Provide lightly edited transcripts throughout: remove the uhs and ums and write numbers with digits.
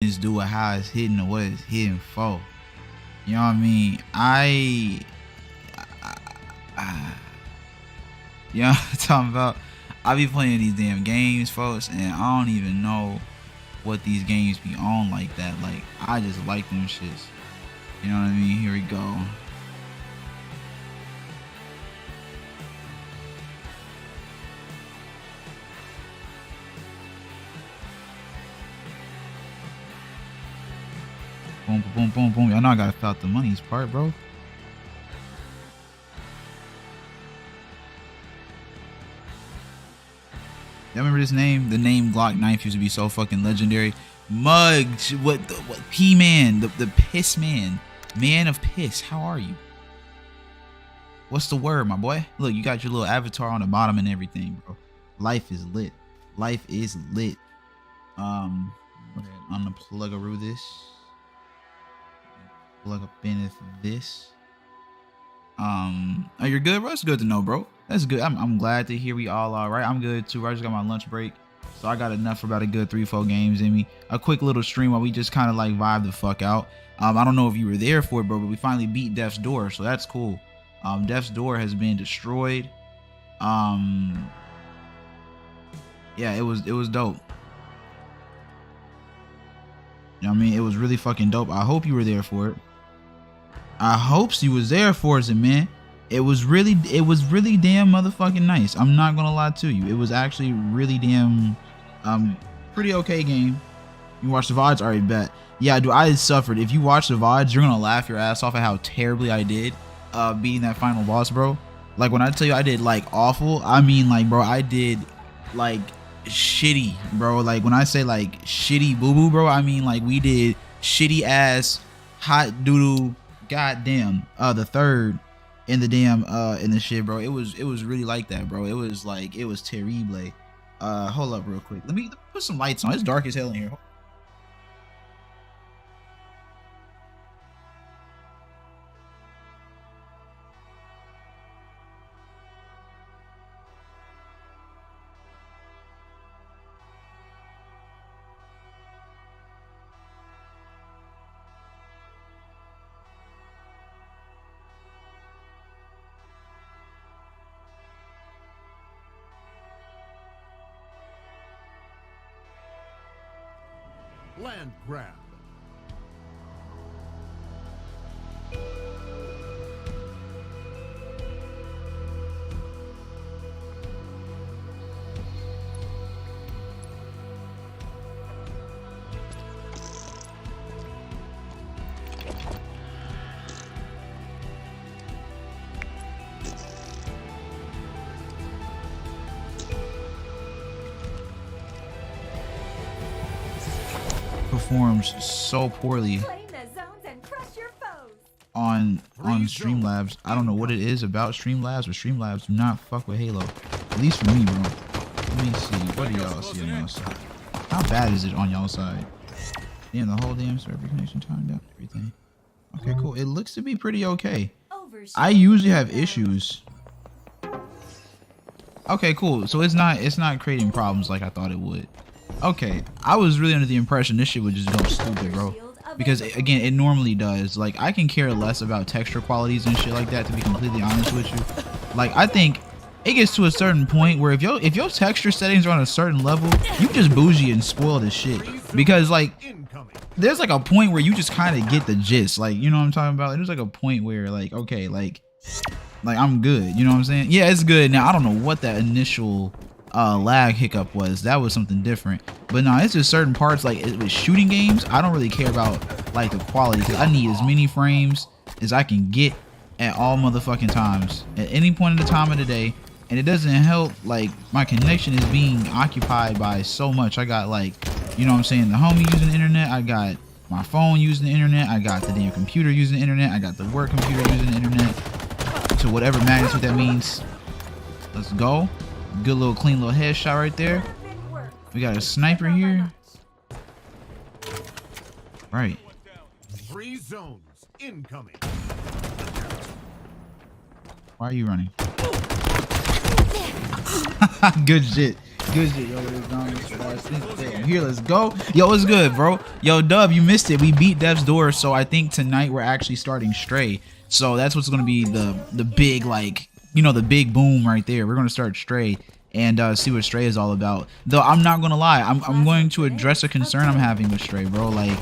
this dude how it's hitting or what it's hitting for. You know what I mean? You know what I'm talking about? I be playing these damn games, folks, and I don't even know what these games be on like that. Like, I just like them shits. You know what I mean? Here we go. Boom, boom, boom, boom. Y'all know I gotta fill out the money's part, bro. Y'all remember this name? The name Glock Knife used to be so fucking legendary. Mug, what P-Man, the piss man. Man of piss, how are you? What's the word, my boy? Look, you got your little avatar on the bottom and everything, bro. Life is lit. Life is lit. I'm gonna plug-a-roo this. Plug up in this. Oh, you're good, bro? That's good to know, bro. That's good. I'm glad to hear we all are right. I'm good too. I just got my lunch break, so I got enough for about a good 3-4 games in me. A quick little stream while we just kind of like vibe the fuck out. I don't know if you were there for it, bro, but we finally beat Death's Door, so that's cool. Death's Door has been destroyed. Yeah, it was dope. You know what I mean? It was really fucking dope. I hope you were there for it. I hope you was there for it, man. It was really damn motherfucking nice. I'm not gonna lie to you. It was actually really damn pretty okay game. You watch the VODs? Alright, bet. Yeah, dude, I suffered. If you watch the VODs, you're gonna laugh your ass off at how terribly I did beating that final boss, bro. Like, when I tell you I did like awful, I mean like, bro, I did like shitty, bro. Like, when I say like shitty boo-boo, bro, I mean like we did shitty ass hot doodle goddamn the third in the damn in the shit, bro. It was really like that, bro. It was like, it was terrible. Hold up real quick. Let me put some lights on. It's dark as hell in here. Land grab. Performs so poorly on Streamlabs. I don't know what it is about Streamlabs, but Streamlabs do not fuck with Halo. At least for me, bro. Let me see. What do y'all see on y'all side? How bad is it on y'all side? Damn, the whole damn server connection timed out, everything. Okay, cool. It looks to be pretty okay. I usually have issues. Okay, cool. So it's not creating problems like I thought it would. Okay, I was really under the impression this shit would just go stupid, bro. Because again, it normally does. Like, I can care less about texture qualities and shit like that, to be completely honest with you. Like, I think it gets to a certain point where if your texture settings are on a certain level, you just bougie and spoil the shit. Because like, there's like a point where you just kind of get the gist. Like, you know what I'm talking about? There's like a point where like, okay, like I'm good. You know what I'm saying? Yeah, it's good. Now I don't know what that initial lag hiccup was. That was something different, but no, it's just certain parts. Like with shooting games, I don't really care about like the quality, because I need as many frames as I can get at all motherfucking times, at any point in the time of the day. And it doesn't help, like, my connection is being occupied by so much. I got, like, you know what I'm saying, the homie using the internet, I got my phone using the internet, I got the damn computer using the internet, I got the work computer using the internet, to whatever magnitude that means. Let's go. Good little clean little headshot right there. We got a sniper here. Right. 3 zones incoming. Why are you running? Good shit. Good shit, yo. Here, let's go. Yo, what's good, bro? Yo, Dub, you missed it. We beat Death's Door, so I think tonight we're actually starting Stray. So that's what's gonna be the big, like, you know, the big boom right there. We're gonna start Stray and see what Stray is all about. Though I'm not gonna lie, I'm going to address a concern I'm having with Stray, bro. Like,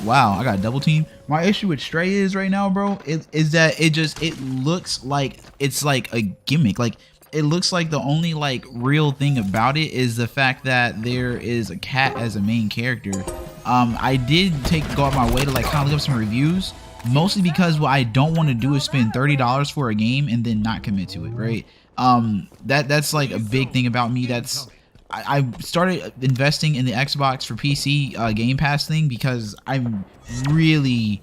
wow, I got double team. My issue with Stray is right now, bro, is that it looks like it's like a gimmick. Like, it looks like the only like real thing about it is the fact that there is a cat as a main character. I did go out my way to like kind of look up some reviews, mostly because what I don't want to do is spend $30 for a game and then not commit to it, right? That's like a big thing about me. I started investing in the Xbox for PC Game Pass thing because I'm really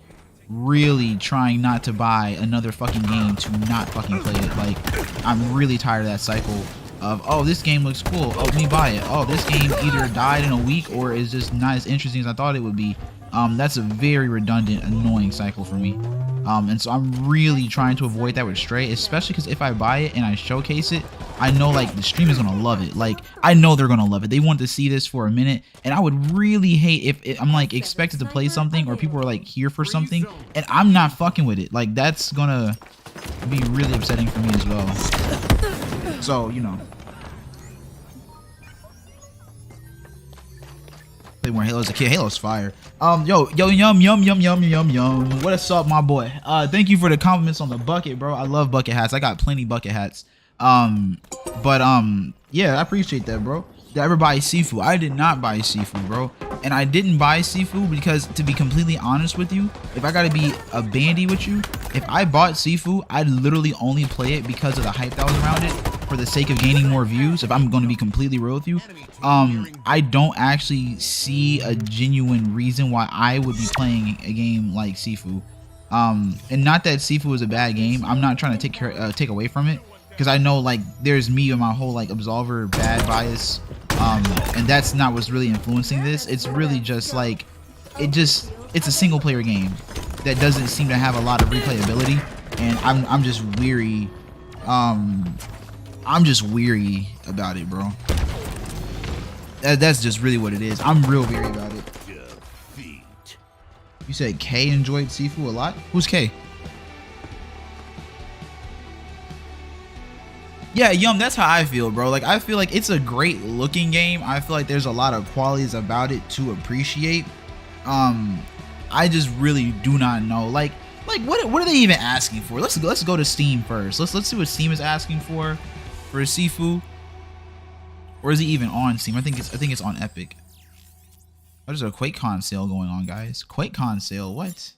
trying not to buy another fucking game to not fucking play it. Like, I'm really tired of that cycle of, oh, this game looks cool, oh, let me buy it. Oh, this game either died in a week or is just not as interesting as I thought it would be. That's a very redundant, annoying cycle for me. And so I'm really trying to avoid that with Stray, especially because if I buy it and I showcase it, I know like the stream is gonna love it. Like, I know they're gonna love it. They want to see this for a minute, and I would really hate if I'm like expected to play something or people are like here for something and I'm not fucking with it. Like, that's gonna be really upsetting for me as well. So, you know. Play more Halo as a kid. Halo's fire. Yo, yum. What's up, my boy? Thank you for the compliments on the bucket, bro. I love bucket hats. I got plenty bucket hats. Yeah, I appreciate that, bro. Did I ever buy Sifu? I did not buy Sifu, bro. And I didn't buy Sifu because, to be completely honest with you, if I gotta be a bandy with you, if I bought Sifu, I'd literally only play it because of the hype that was around it, for the sake of gaining more views. If I'm going to be completely real with you, I don't actually see a genuine reason why I would be playing a game like Sifu. And not that Sifu is a bad game. I'm not trying to take away from it, because I know like there's me and my whole like Absolver bad bias, and that's not what's really influencing this. It's really just like it's a single player game that doesn't seem to have a lot of replayability, and I'm just weary. I'm just weary about it, bro. That's just really what it is. I'm real weary about it. You said K enjoyed Sifu a lot? Who's K? Yeah, Yum, that's how I feel, bro. Like, I feel like it's a great looking game. I feel like there's a lot of qualities about it to appreciate. I just really do not know. Like what are they even asking for? Let's go to Steam first. Let's see what Steam is asking for Sifu. Or is it even on Steam? I think it's on Epic. Oh, there's a QuakeCon sale going on, guys. QuakeCon sale, what?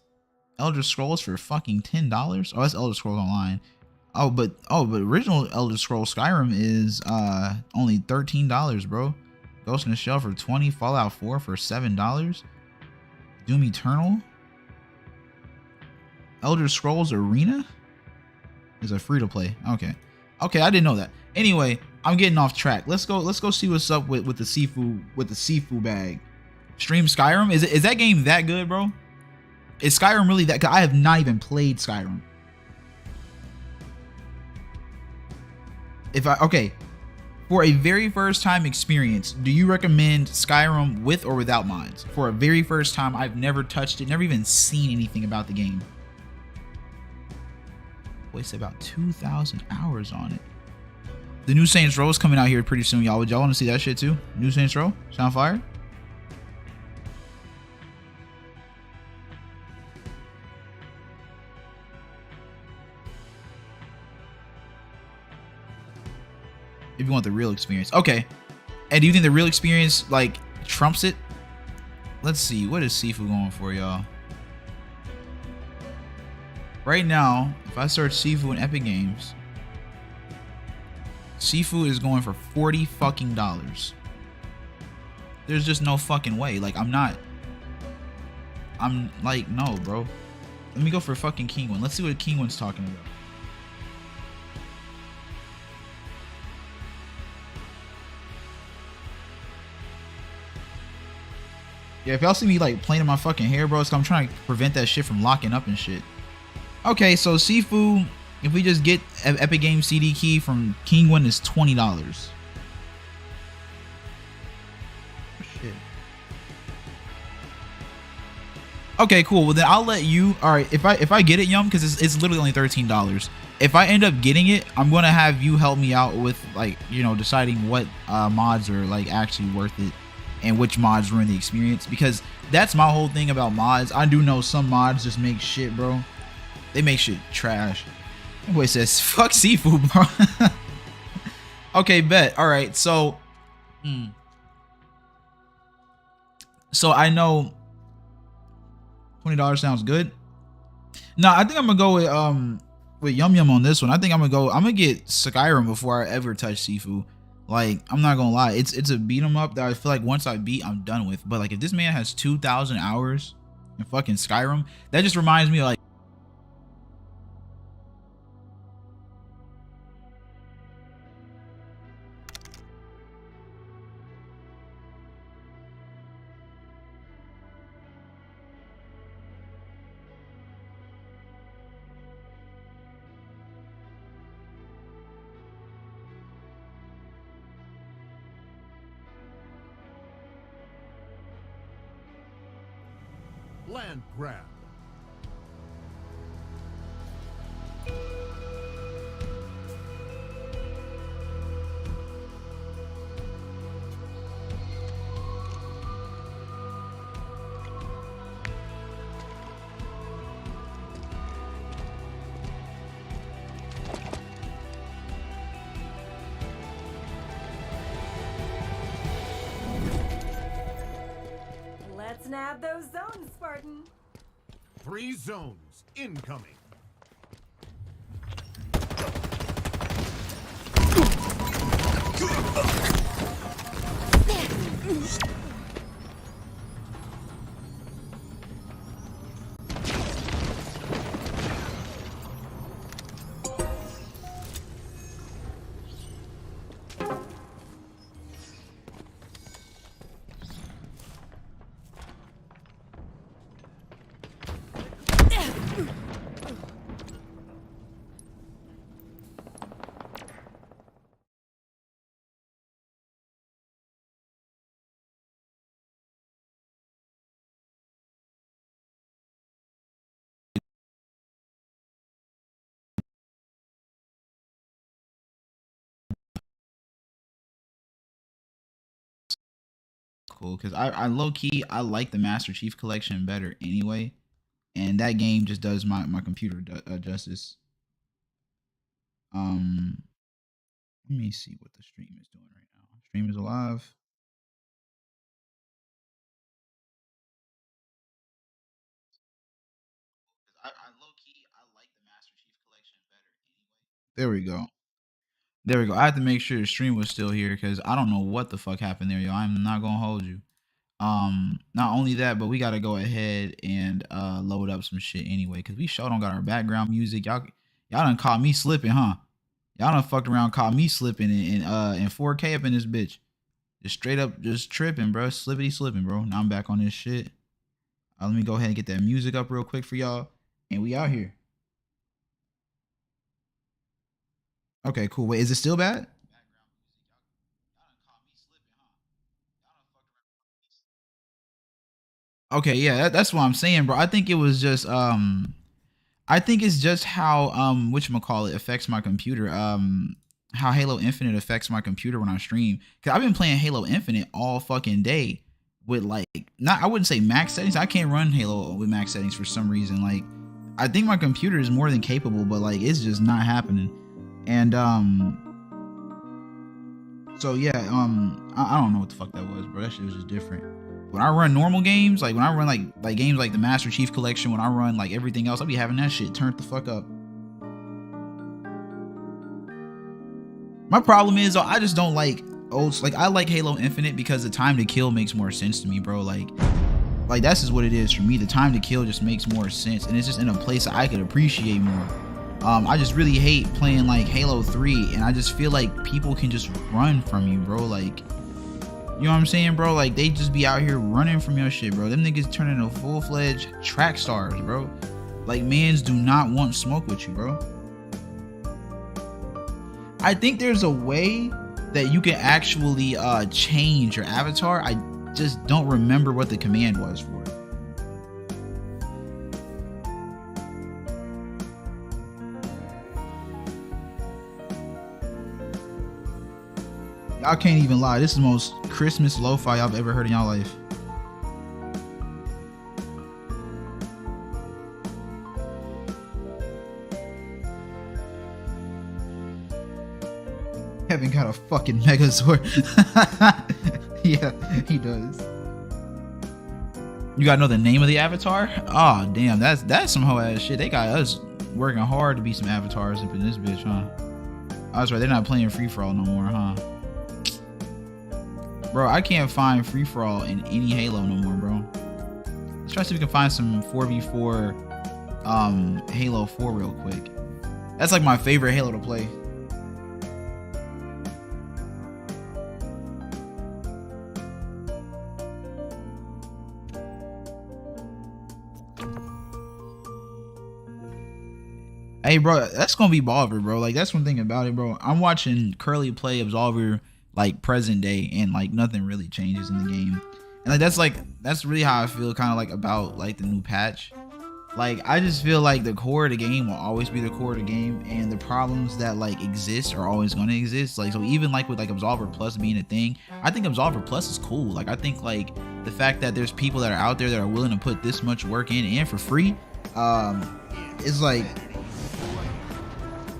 Elder Scrolls for fucking $10? Oh, that's Elder Scrolls Online. Oh, but original Elder Scrolls Skyrim is only $13, bro. Ghost in the Shell for $20, Fallout 4 for $7. Doom Eternal. Elder Scrolls Arena is a free to play. Okay, I didn't know that. Anyway, I'm getting off track. Let's go see what's up with the Sifu bag. Stream Skyrim. Is that game that good, bro? Is Skyrim really that? 'Cause I have not even played Skyrim. Okay, for a very first time experience, do you recommend Skyrim with or without mods? For a very first time, I've never touched it, never even seen anything about the game. Wasted about 2,000 hours on it. The new Saints Row is coming out here pretty soon, y'all. Would y'all want to see that shit too? New Saints Row? Sound fire? If you want the real experience. Okay. And do you think the real experience like trumps it? Let's see. What is Sifu going for, y'all? Right now, if I search Sifu in Epic Games, Sifu is going for $40 fucking dollars. There's just no fucking way. Like, I'm like, no, bro. Let me go for fucking King One. Let's see what King One's talking about. Yeah, if y'all see me like playing in my fucking hair, bro, it's 'cause I'm trying to prevent that shit from locking up and shit. Okay, so Sifu, If we just get Epic Games CD key from Kinguin, is $20. Shit. Okay, cool. Well then I'll let you. All right, if I get it, Yum, because it's literally only $13. If I end up getting it, I'm gonna have you help me out with, like, you know, deciding what mods are like actually worth it and which mods ruin the experience, because that's my whole thing about mods. I do know some mods just make shit, bro. They make shit trash. That boy says fuck seafood, bro. Okay, bet. All right, so so I know $20 sounds good. No, I think I'm gonna go with Yum Yum on this one. I think I'm gonna get Skyrim before I ever touch Sifu. Like, I'm not gonna lie, it's a beat 'em up that I feel like once I beat, I'm done with. But like, if this man has 2,000 hours in fucking Skyrim, that just reminds me of, like, Land grab. Let's nab those zones, Spartan. 3 zones incoming. cool, because I low-key, I like the Master Chief Collection better anyway, and that game just does my computer justice. Let me see what the stream is doing right now. Stream is alive. I low-key, I like the Master Chief Collection better anyway. There we go. There we go. I had to make sure the stream was still here because I don't know what the fuck happened there, yo. I'm not gonna hold you. Not only that, but we gotta go ahead and load up some shit anyway, because we sure don't got our background music. Y'all done caught me slipping, huh? Y'all done fucked around, caught me slipping in 4K up in this bitch. Just straight up just tripping, bro. Slippity slipping, bro. Now I'm back on this shit. Let me go ahead and get that music up real quick for y'all. And we out here. Okay, cool. Wait, is it still bad? Okay, yeah, that's what I'm saying, bro. I think it was just I think it's just how whatchamacallit affects my computer. How Halo Infinite affects my computer when I stream. Cause I've been playing Halo Infinite all fucking day with, like, not, I wouldn't say max settings. I can't run Halo with max settings for some reason. Like, I think my computer is more than capable, but like it's just not happening. And so yeah, I don't know what the fuck that was, bro. That shit was just different. When I run normal games, like when I run like games like the Master Chief Collection, when I run like everything else, I'll be having that shit turned the fuck up. My problem is, I just don't like old, like I like Halo Infinite because the time to kill makes more sense to me, bro. Like that's just what it is for me. The time to kill just makes more sense, and it's just in a place that I could appreciate more. I just really hate playing like Halo 3, and I just feel like people can just run from you, bro. Like, you know what I'm saying, bro? Like, they just be out here running from your shit, bro. Them niggas turn into full-fledged track stars, bro. Like, mans do not want smoke with you, bro. I think there's a way that you can actually change your avatar. I just don't remember what the command was for it. Y'all can't even lie. This is the most Christmas lo-fi y'all ever heard in y'all life. Kevin got a fucking Megazord. Yeah, he does. You gotta know the name of the avatar? Oh damn, that's some hoe ass shit. They got us working hard to be some avatars up in this bitch, huh? Oh, that's right, they're not playing free for all no more, huh? Bro, I can't find free for all in any Halo no more, bro. Let's try to see if we can find some 4v4 Halo 4 real quick. That's like my favorite Halo to play. Hey bro, that's gonna be Absolver, bro. Like that's one thing about it, bro. I'm watching Curly play Absolver like present day, and like nothing really changes in the game. And like that's really how I feel kind of like about like the new patch. Like I just feel like the core of the game will always be the core of the game, and the problems that like exist are always gonna exist. Like so even like with like Absolver Plus being a thing, I think Absolver Plus is cool. Like I think like the fact that there's people that are out there that are willing to put this much work in and for free, it's like.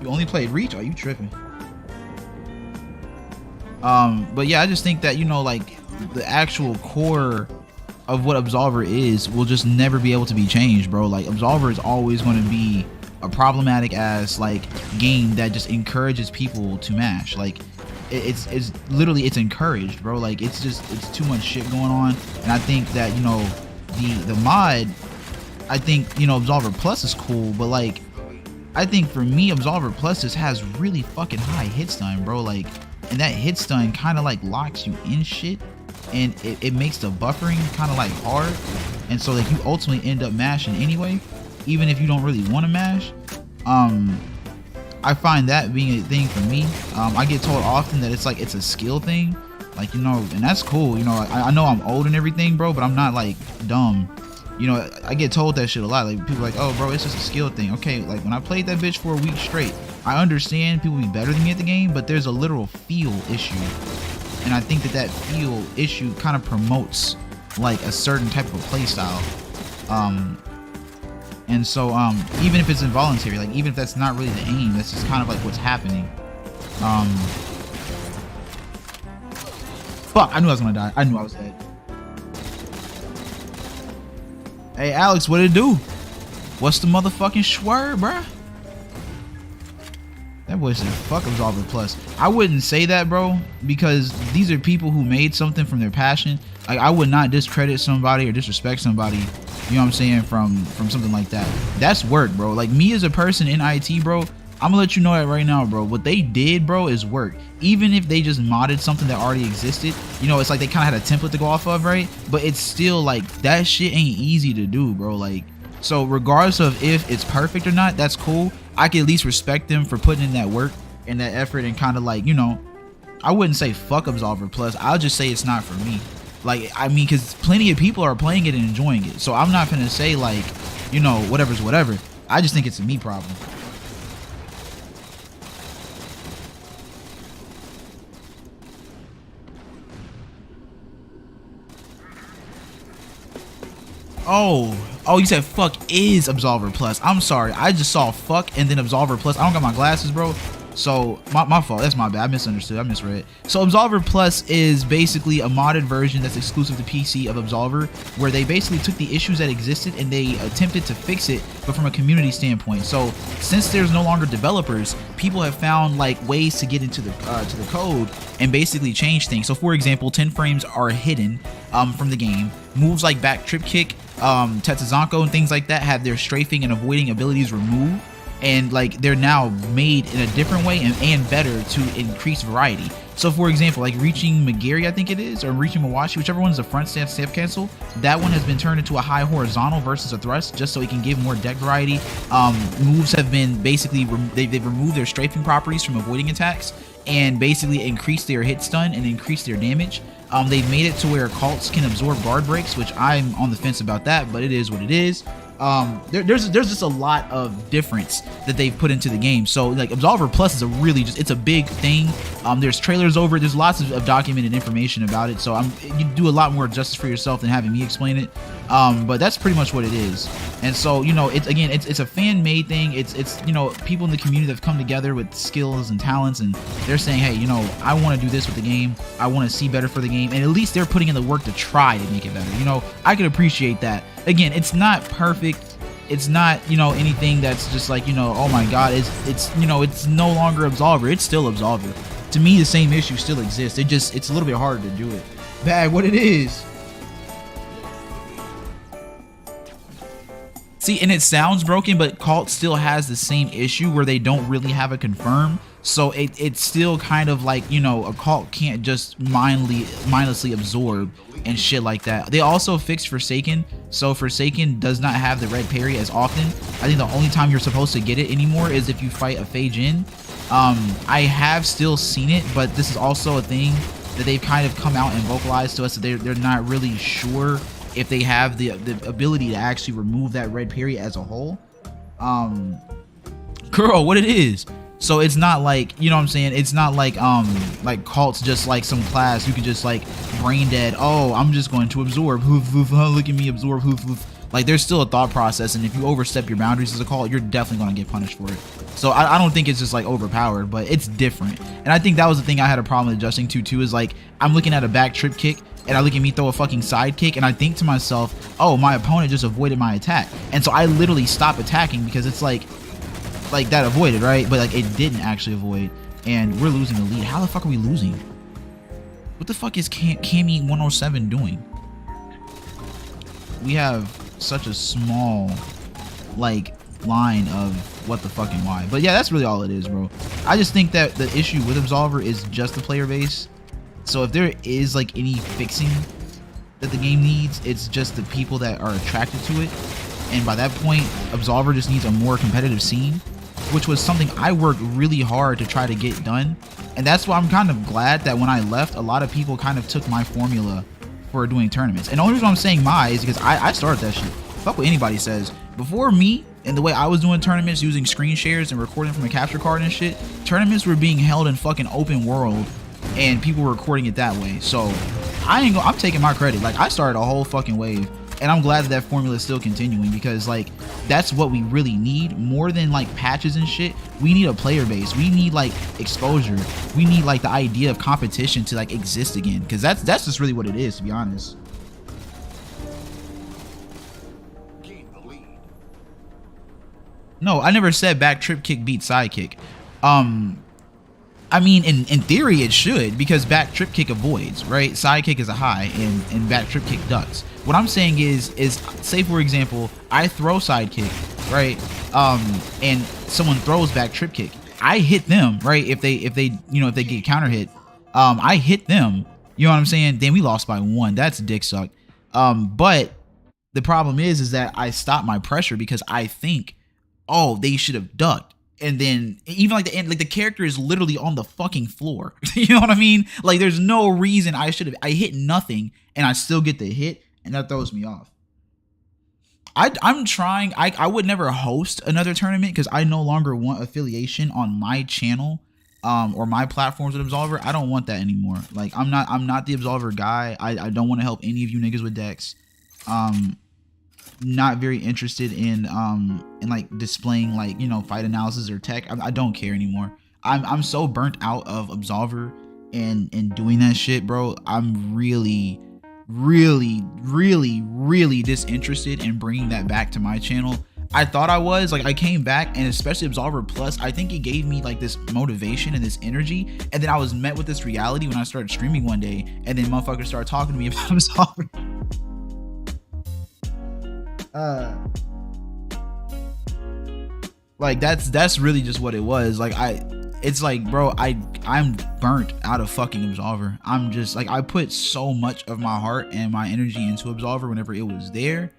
You only played Reach? Are you tripping? But yeah, I just think that, you know, like the actual core of what Absolver is will just never be able to be changed, bro. Like Absolver is always going to be a problematic ass like game that just encourages people to mash. Like it's literally it's encouraged, bro. Like it's too much shit going on, and I think that, you know, the mod, I think, you know, Absolver Plus is cool, but like I think for me, Absolver Plus just has really fucking high hit stun, bro. Like, and that hit stun kind of like locks you in shit, and it makes the buffering kind of like hard, and so like you ultimately end up mashing anyway, even if you don't really want to mash. I find that being a thing for me. I get told often that it's like it's a skill thing, like, you know, and that's cool. You know, I know I'm old and everything, bro, but I'm not like dumb. You know, I get told that shit a lot. Like people are like, oh bro, it's just a skill thing. Okay, like when I played that bitch for a week straight, I understand people be better than me at the game, but there's a literal feel issue, and I think that feel issue kind of promotes like a certain type of play style. And so even if it's involuntary, like even if that's not really the aim, that's just kind of like what's happening. Fuck, I knew I was gonna die. I knew I was dead. Hey Alex, what it do? What's the motherfucking schwerd, bruh? That boy said fuck Absolver Plus. I wouldn't say that, bro, because these are people who made something from their passion. Like I would not discredit somebody or disrespect somebody, you know what I'm saying, from something like that. That's work, bro. Like me as a person in IT, bro, I'm gonna let you know that right now, bro. What they did, bro, is work. Even if they just modded something that already existed, you know, it's like they kind of had a template to go off of, right? But it's still like that shit ain't easy to do, bro. Like, so regardless of if it's perfect or not, that's cool. I can at least respect them for putting in that work and that effort, and kind of like, you know, I wouldn't say fuck Absolver Plus. I'll just say it's not for me. Like, I mean, because plenty of people are playing it and enjoying it. So I'm not gonna say like, you know, whatever's whatever. I just think it's a me problem. Oh, you said fuck is Absolver Plus. I'm sorry, I just saw fuck and then Absolver Plus. I don't got my glasses, bro, so my fault. That's my bad. I misunderstood. I misread. So Absolver Plus is basically a modded version that's exclusive to PC of Absolver, where they basically took the issues that existed and they attempted to fix it, but from a community standpoint. So since there's no longer developers, people have found like ways to get into the code and basically change things. So for example, 10 frames are hidden from the game. Moves like back trip kick, Tetsuzanko and things like that have their strafing and avoiding abilities removed, and like they're now made in a different way and better to increase variety. So for example, like reaching Magiri, I think it is, or reaching Mawashi, whichever one's the front stance step cancel, that one has been turned into a high horizontal versus a thrust, just so it can give more deck variety. Moves have been basically, they've removed their strafing properties from avoiding attacks and basically increased their hit stun and increased their damage. They've made it to where cults can absorb guard breaks, which I'm on the fence about that, but it is what it is. There's just a lot of difference that they've put into the game. So like Absolver Plus is a really it's a big thing. There's trailers over it. There's lots of documented information about it. So you do a lot more justice for yourself than having me explain it. But that's pretty much what it is. And so, you know, it's a fan-made thing. It's you know, people in the community that have come together with skills and talents, and they're saying, hey, you know, I want to do this with the game. I want to see better for the game, and at least they're putting in the work to try to make it better. You know, I could appreciate that. Again, it's not perfect. It's not, you know, anything that's just like, you know, oh my god, it's you know, it's no longer Absolver. It's still Absolver. To me, the same issue still exists. It's a little bit harder to do it. Bad what it is. See, and it sounds broken, but Cult still has the same issue where they don't really have a confirm. So it's still kind of like, you know, a Cult can't just mindlessly absorb and shit like that. They also fixed Forsaken, so Forsaken does not have the red parry as often. I think the only time you're supposed to get it anymore is if you fight a Fei Jin. I have still seen it, but this is also a thing that they've kind of come out and vocalized to us that they're not really sure if they have the ability to actually remove that red parry as a whole. Girl, what it is. So it's not like, you know what I'm saying, it's not like Cult's just like some class you could just like brain dead, oh, I'm just going to absorb, hoof, hoof, look at me absorb, hoof, hoof. Like there's still a thought process, and if you overstep your boundaries as a Cult, you're definitely going to get punished for it. So I don't think it's just like overpowered, but it's different. And I think that was the thing I had a problem adjusting to too, is like I'm looking at a back trip kick and I look at me throw a fucking side kick and I think to myself, oh, my opponent just avoided my attack. And so I literally stop attacking because it's like that avoided, right? But like it didn't actually avoid, and we're losing the lead. How the fuck are we losing? What the fuck is Cammy 107 doing? We have such a small like line of what the fucking why. But yeah, that's really all it is, bro. I just think that the issue with Absolver is just the player base. So if there is like any fixing that the game needs, it's just the people that are attracted to it. And by that point, Absolver just needs a more competitive scene, which was something I worked really hard to try to get done. And that's why I'm kind of glad that when I left, a lot of people kind of took my formula for doing tournaments. And the only reason I'm saying my is because I started that shit. Fuck what anybody says. Before me, and the way I was doing tournaments using screen shares and recording from a capture card and shit, tournaments were being held in fucking open world and people were recording it that way. So I'm taking my credit. Like I started a whole fucking wave. And I'm glad that formula is still continuing, because like that's what we really need more than like patches and shit. We need a player base. We need like exposure. We need like the idea of competition to like exist again, because that's just really what it is, to be honest. No, I never said back trip kick beat side kick. I mean, in theory it should, because back trip kick avoids, right? Side kick is a high and back trip kick ducks. What I'm saying is say for example, I throw side kick, right? And someone throws back trip kick. I hit them, right? If they get counter hit, I hit them. You know what I'm saying? Then we lost by 1. That's dick suck. But the problem is that I stop my pressure because I think, oh, they should have ducked. And then even like the end, like the character is literally on the fucking floor. You know what I mean? Like there's no reason I hit nothing and I still get the hit, and that throws me off. I'm trying. I would never host another tournament because I no longer want affiliation on my channel or my platforms with Absolver. I don't want that anymore. Like I'm not the Absolver guy. I don't want to help any of you niggas with decks. Not very interested in like displaying like, you know, fight analysis or tech. I don't care anymore. I'm so burnt out of Absolver and doing that shit, bro. I'm really disinterested in bringing that back to my channel. I thought I was, like, I came back, and especially Absolver Plus, I think it gave me like this motivation and this energy, and then I was met with this reality when I started streaming one day, and then motherfuckers started talking to me about Absolver. Like that's really just what it was. Like it's like, bro, I'm burnt out of fucking Absolver. I'm just like, I put so much of my heart and my energy into Absolver whenever it was there,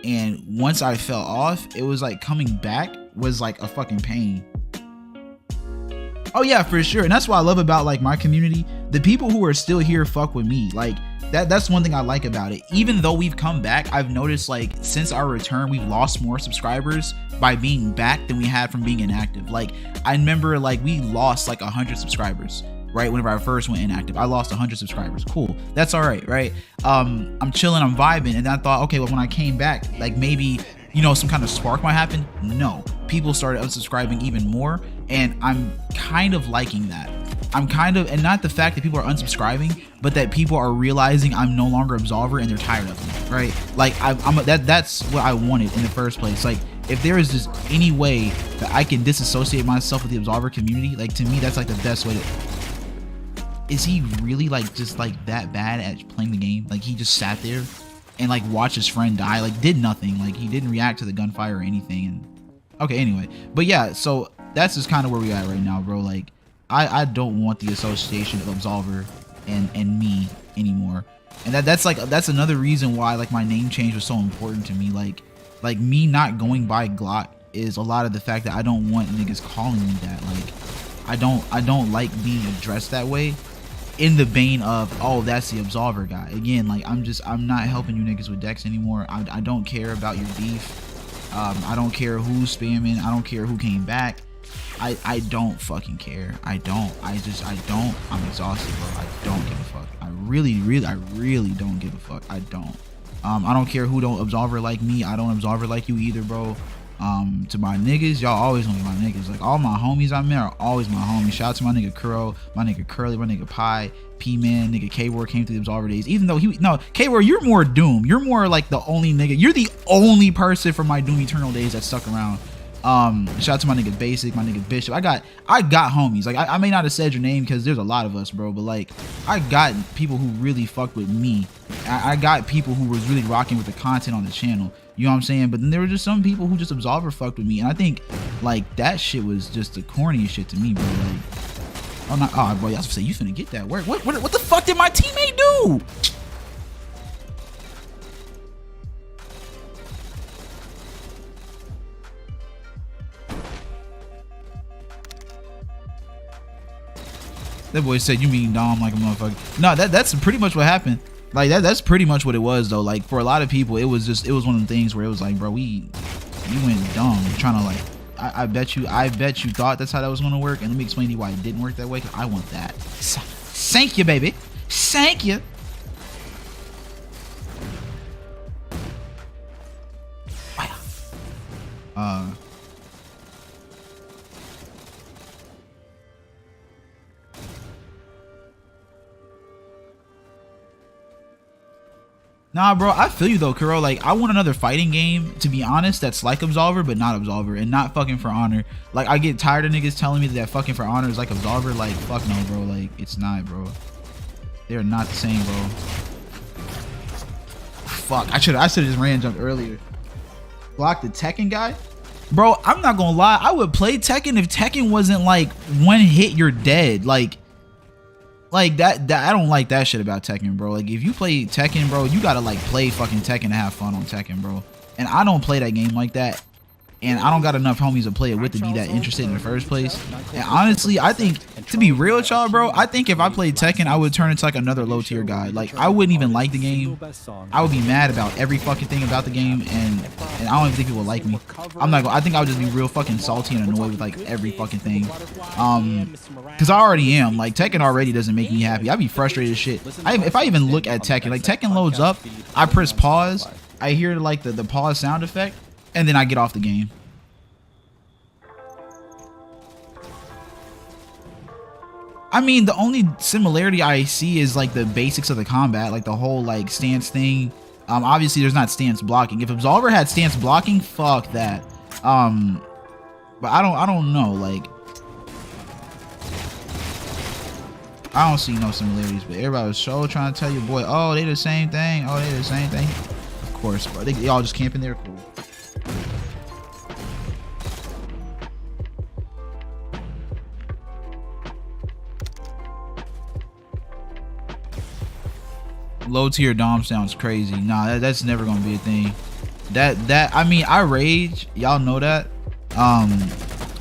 and once I fell off, it was like coming back was like a fucking pain. Oh yeah, for sure. And that's what I love about like my community. The people who are still here fuck with me. Like that's one thing I like about it. Even though we've come back, I've noticed like since our return, we've lost more subscribers by being back than we had from being inactive. Like I remember like we lost like 100 subscribers, right? Whenever I first went inactive, I lost 100 subscribers. Cool. That's all right, right? I'm chilling, I'm vibing. And then I thought, okay, well, when I came back, like maybe, you know, some kind of spark might happen. No, people started unsubscribing even more. And I'm kind of liking that. I'm kind of, and not the fact that people are unsubscribing, but that people are realizing I'm no longer Absolver and they're tired of me, right? Like that's what I wanted in the first place. Like if there is just any way that I can disassociate myself with the Absolver community, like to me, that's like the best way to. Is he really like just like that bad at playing the game? Like he just sat there and like watched his friend die, like did nothing, like he didn't react to the gunfire or anything. And okay, anyway, but yeah, so that's just kind of where we at right now, bro. Like I don't want the association of Absolver and me anymore, and that's another reason why like my name change was so important to me. Like me not going by Glock is a lot of the fact that I don't want niggas calling me that. Like I don't like being addressed that way, in the vein of, oh, that's the Absolver guy. Again, like I'm not helping you niggas with Dex anymore. I don't care about your beef. I don't care who's spamming. I don't care who came back. I don't fucking care. I don't. I'm exhausted, bro. I don't give a fuck. I really don't give a fuck. I don't. I don't care who don't Absolver like me. I don't Absolver like you either, bro. To my niggas, y'all always gonna be my niggas. Like all my homies I met are always my homies. Shout out to my nigga Kuro, my nigga Curly, my nigga Pie, P-Man, nigga K-War came through the Absolver days. Even though K-War, you're more Doom. You're more like the only nigga. You're the only person from my Doom Eternal days that stuck around. Shout out to my nigga Basic, my nigga Bishop. I got homies. Like I may not have said your name because there's a lot of us, bro, but like I got people who really fucked with me. I got people who was really rocking with the content on the channel. You know what I'm saying? But then there were just some people who just Absolver fucked with me, and I think like that shit was just the corniest shit to me, bro. Like, oh, not, oh, boy, I was gonna say you finna get that work. What the fuck did my teammate do? That boy said, you mean Dom like a motherfucker. No, that's pretty much what happened. Like that's pretty much what it was though. Like for a lot of people, it was one of the things where it was like, bro, you went dumb trying to like, I bet you thought that's how that was gonna work. And let me explain to you why it didn't work that way. Cause I want that. Thank you, baby. Thank you. Nah, bro, I feel you though, Kuro. Like, I want another fighting game, to be honest, that's like Absolver, but not Absolver, and not fucking For Honor. Like, I get tired of niggas telling me that fucking For Honor is like Absolver. Like, fuck no, bro. Like, it's not, bro. They're not the same, bro. Fuck, I should have just ran jumped earlier. Block the Tekken guy? Bro, I'm not gonna lie. I would play Tekken if Tekken wasn't like one hit, you're dead. Like that I don't like that shit about Tekken, bro. Like if you play Tekken, bro, you gotta like play fucking Tekken to have fun on Tekken, bro. And I don't play that game like that, and I don't got enough homies to play it with to be that interested in the first place. And honestly, I think, to be real with y'all, bro, I think if I played Tekken, I would turn into like another low tier guy. Like I wouldn't even like the game. I would be mad about every fucking thing about the game, and I don't even think people would like me. I'm not gonna, I think I would just be real fucking salty and annoyed with like every fucking thing. Cause I already am. Like Tekken already doesn't make me happy. I'd be frustrated as shit. If I even look at Tekken, like Tekken loads up, I press pause, I hear like the pause sound effect, and then I get off the game. I mean, the only similarity I see is like the basics of the combat, like the whole like stance thing. Obviously there's not stance blocking. If Absolver had stance blocking, fuck that. But I don't know, like I don't see no similarities, but everybody was so trying to tell you, boy, oh, they the same thing. Oh, they the same thing. Of course, bro. They all just camping there. Cool. Low tier dom sounds crazy. Nah, that's never gonna be a thing. That I mean, I rage, y'all know that.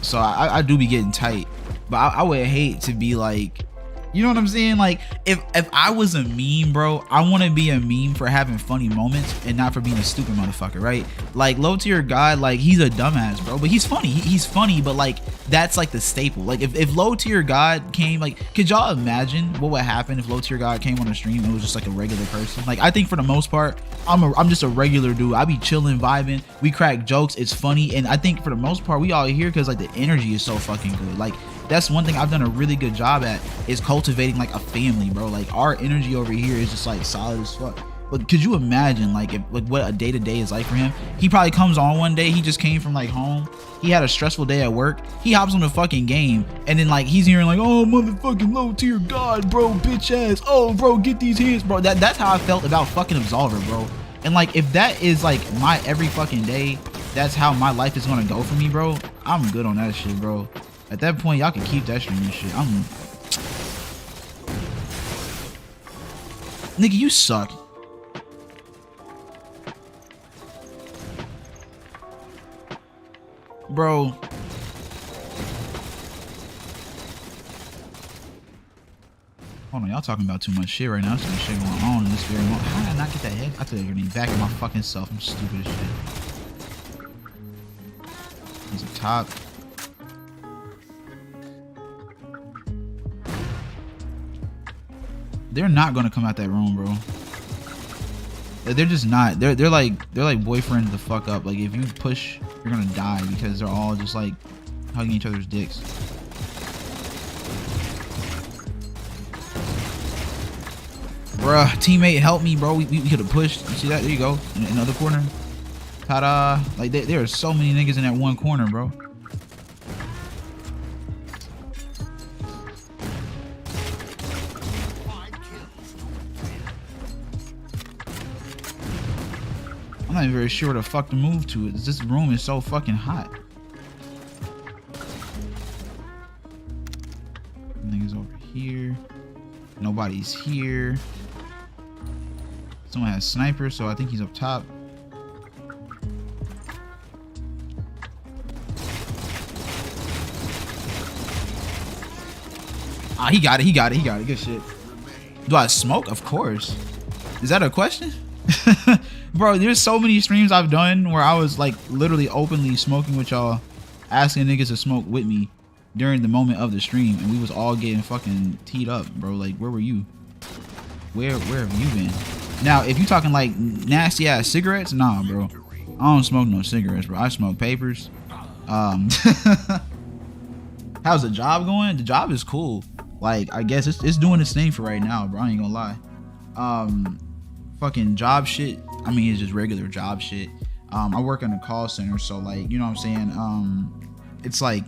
So I do be getting tight, but I would hate to be like, you know what I'm saying? Like if I was a meme, bro, I want to be a meme for having funny moments and not for being a stupid motherfucker, right? Like low tier god, like he's a dumbass, bro, but he's funny. He's funny, but like that's like the staple. Like if low tier god came, like could y'all imagine what would happen if low tier god came on a stream and it was just like a regular person? Like I think for the most part, I'm just a regular dude. I be chilling, vibing, we crack jokes, it's funny, and I think for the most part we all here because like the energy is so fucking good. Like that's one thing I've done a really good job at, is cultivating like a family, bro. Like our energy over here is just like solid as fuck. But could you imagine like if like what a day-to-day is like for him? He probably comes on one day, he just came from like home, he had a stressful day at work, he hops on the fucking game, and then like he's hearing like, oh motherfucking low tier god, bro, bitch ass, oh bro, get these hits, bro. That's how I felt about fucking Absolver, bro. And like if that is like my every fucking day, that's how my life is gonna go for me, bro, I'm good on that shit, bro. At that point, y'all can keep that stream and shit. Nigga, you suck. Bro. Hold on, y'all talking about too much shit right now. There's some shit going on in this very moment. How did I not get that head? I took it back at my fucking self. I'm stupid as shit. He's up top. They're not gonna come out that room, bro. They're just not. They're like boyfriends the fuck up. Like if you push, you're gonna die because they're all just like hugging each other's dicks. Bruh, teammate, help me, bro. We could have pushed. You see that? There you go. In another corner. Ta-da! Like there are so many niggas in that one corner, bro. I'm not even very sure where the fuck to move to. This room is so fucking hot. Niggas over here. Nobody's here. Someone has sniper, so I think he's up top. Ah, he got it. He got it. He got it. Good shit. Do I smoke? Of course. Is that a question? Bro, there's so many streams I've done where I was like literally openly smoking with y'all, asking niggas to smoke with me during the moment of the stream, and we was all getting fucking teed up, bro. Like, where were you? Where have you been? Now, if you talking like nasty ass cigarettes, nah, bro. I don't smoke no cigarettes, bro. I smoke papers. How's the job going? The job is cool. Like, I guess it's doing its thing for right now, bro. I ain't gonna lie. Fucking job shit, I mean, it's just regular job shit. I work in a call center, so like, you know what I'm saying? It's like,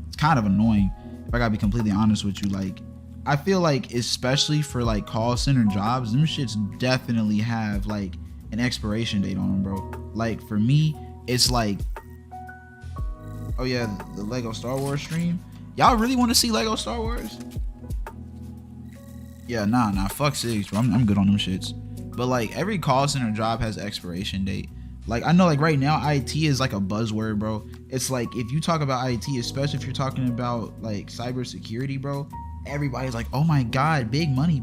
it's kind of annoying if I gotta be completely honest with you. Like, I feel like especially for like call center jobs, them shits definitely have like an expiration date on them, bro. Like for me, it's like, oh yeah, the Lego Star Wars stream. Y'all really want to see Lego Star Wars? Yeah, nah, fuck SIGs, bro. I'm good on them shits. But like every call center job has expiration date. Like I know like right now IT is like a buzzword, bro. It's like if you talk about IT, especially if you're talking about like cybersecurity, bro, everybody's like, oh my god, big money,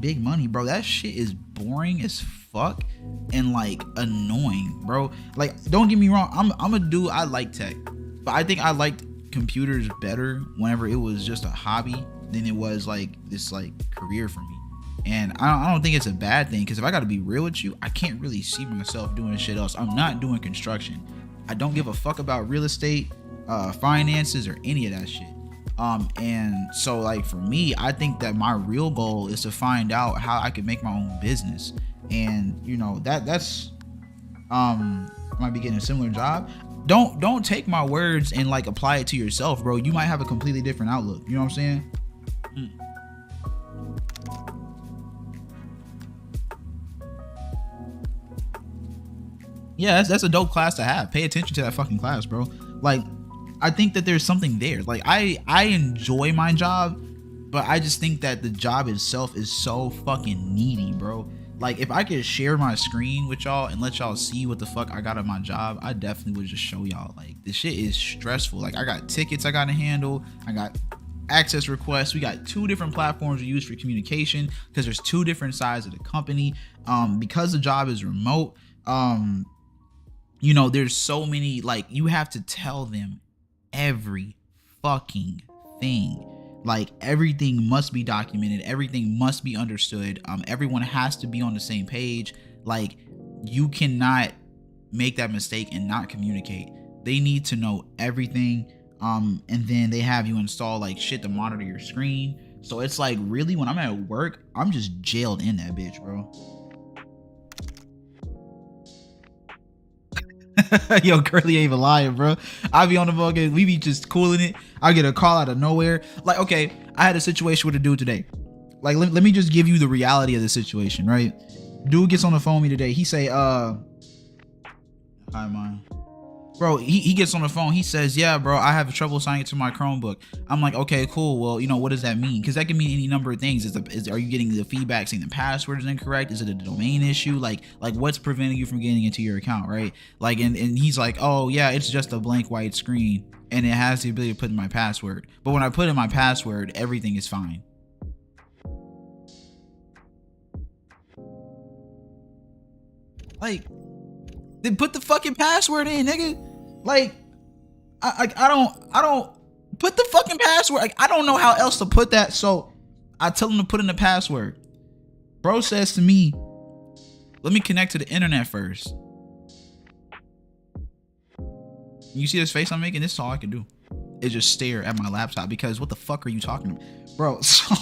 bro. That shit is boring as fuck and like annoying, bro. Like don't get me wrong, I'm a dude, I like tech, but I think I liked computers better whenever it was just a hobby than it was like this like career for me. And I don't think it's a bad thing, because if I gotta be real with you, I can't really see myself doing shit else. I'm not doing construction. I don't give a fuck about real estate, finances, or any of that shit. And so like for me, I think that my real goal is to find out how I can make my own business. And you know, that's might be getting a similar job. Don't take my words and like apply it to yourself, bro. You might have a completely different outlook. You know what I'm saying? Yeah, that's a dope class to have. Pay attention to that fucking class, bro. Like, I think that there's something there. Like, I enjoy my job, but I just think that the job itself is so fucking needy, bro. Like, if I could share my screen with y'all and let y'all see what the fuck I got at my job, I definitely would just show y'all. Like, this shit is stressful. Like, I got tickets I gotta handle. I got access requests. We got 2 different platforms we use for communication because there's 2 different sides of the company. Because the job is remote, you know, there's so many, like, you have to tell them every fucking thing. Like, everything must be documented, everything must be understood, everyone has to be on the same page. Like, you cannot make that mistake and not communicate. They need to know everything, and then they have you install like shit to monitor your screen. So it's like, really, when I'm at work, I'm just jailed in that bitch, bro. Yo, Curly ain't even lying, bro. I be on the fucking, we be just cooling it. I get a call out of nowhere. Like, okay, I had a situation with a dude today. Like, let me just give you the reality of the situation, right? Dude gets on the phone with me today. He say, hi, man. Bro, he gets on the phone. He says, yeah, bro, I have trouble signing to my Chromebook. I'm like, okay, cool. Well, you know, what does that mean? Because that can mean any number of things. Are you getting the feedback saying the password is incorrect? Is it a domain issue? Like what's preventing you from getting into your account, right? Like, and he's like, oh, yeah, it's just a blank white screen. And it has the ability to put in my password. But when I put in my password, everything is fine. Like, then put the fucking password in, nigga. Like, I don't put the fucking password. Like, I don't know how else to put that. So I tell him to put in the password. Bro says to me, let me connect to the internet first. You see this face I'm making? This is all I can do. Is just stare at my laptop, because what the fuck are you talking about? Bro, so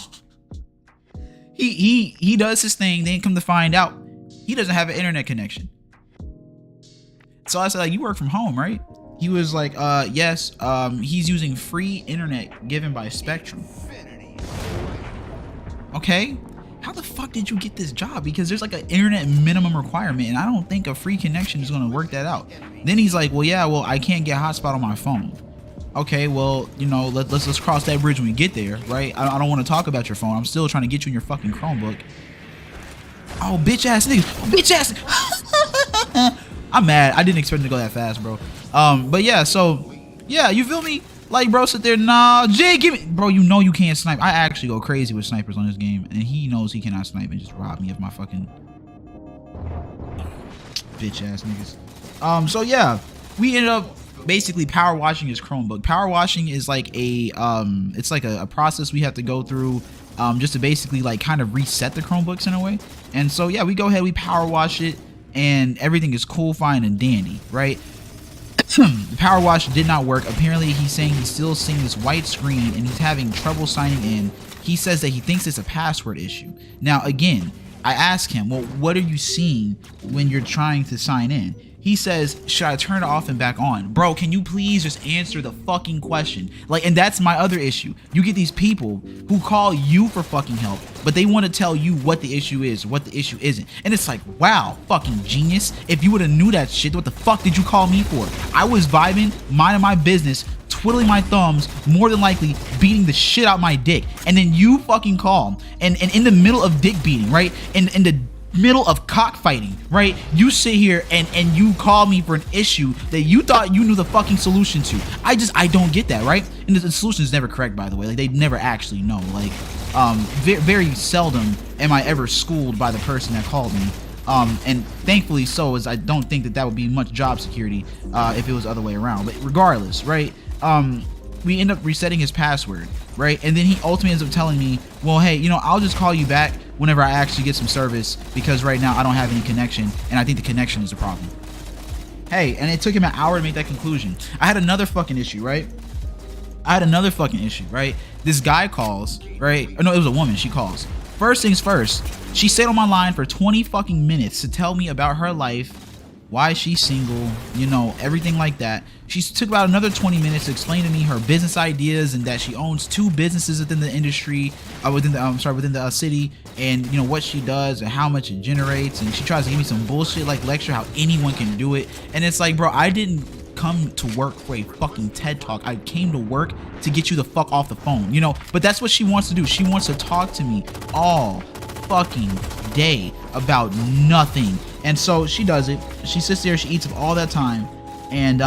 he does his thing, then come to find out he doesn't have an internet connection. So I said, like, you work from home, right? He was like, yes. He's using free internet given by Spectrum. Okay, how the fuck did you get this job? Because there's like an internet minimum requirement, and I don't think a free connection is going to work that out. Then he's like, well, yeah, well, I can't get hotspot on my phone. Okay, well, you know, let's cross that bridge when we get there, right? I don't want to talk about your phone. I'm still trying to get you in your fucking Chromebook. Oh, bitch ass nigga, bitch ass. I'm mad. I didn't expect it to go that fast, bro. But yeah, so yeah, you feel me? Like, bro, sit there, nah, Jay, give me, bro. You know you can't snipe. I actually go crazy with snipers on this game, and he knows he cannot snipe and just rob me of my fucking bitch ass niggas. So yeah, we ended up basically power washing his Chromebook. Power washing is like a it's like a process we have to go through just to basically like kind of reset the Chromebooks in a way. And so yeah, we go ahead, we power wash it, and everything is cool, fine, and dandy, right? The power wash did not work. Apparently he's saying he's still seeing this white screen and he's having trouble signing in. He says that he thinks it's a password issue. Now again, I ask him, well, what are you seeing when you're trying to sign in? He says, should I turn it off and back on? Bro, can you please just answer the fucking question? Like, and that's my other issue. You get these people who call you for fucking help, but they want to tell you what the issue is, what the issue isn't. And it's like, wow, fucking genius. If you would have knew that shit, what the fuck did you call me for? I was vibing, minding my business, twiddling my thumbs, more than likely beating the shit out my dick. And then you fucking call, and in the middle of dick beating, right? In the middle of cockfighting, right? You sit here and you call me for an issue that you thought you knew the fucking solution to. I don't get that, right? And the solution is never correct, by the way. Like, they never actually know. Like, very seldom am I ever schooled by the person that called me. And thankfully so, as I don't think that would be much job security if it was the other way around. But regardless, right? We end up resetting his password, right? And then he ultimately ends up telling me, well, hey, you know, I'll just call you back whenever I actually get some service, because right now I don't have any connection, and I think the connection is a problem. Hey, and it took him an hour to make that conclusion. I had another fucking issue, right? This guy calls, right? Or no, it was a woman. She calls. First things first, she stayed on my line for 20 fucking minutes to tell me about her life, why she's single, you know, everything like that. She took about another 20 minutes to explain to me her business ideas and that she owns 2 businesses within the industry, within the city, and you know what she does and how much it generates. And she tries to give me some bullshit like lecture how anyone can do it. And it's like, bro, I didn't come to work for a fucking TED Talk. I came to work to get you the fuck off the phone, you know. But that's what she wants to do. She wants to talk to me all fucking day about nothing. And so she does it. She sits there, she eats up all that time, and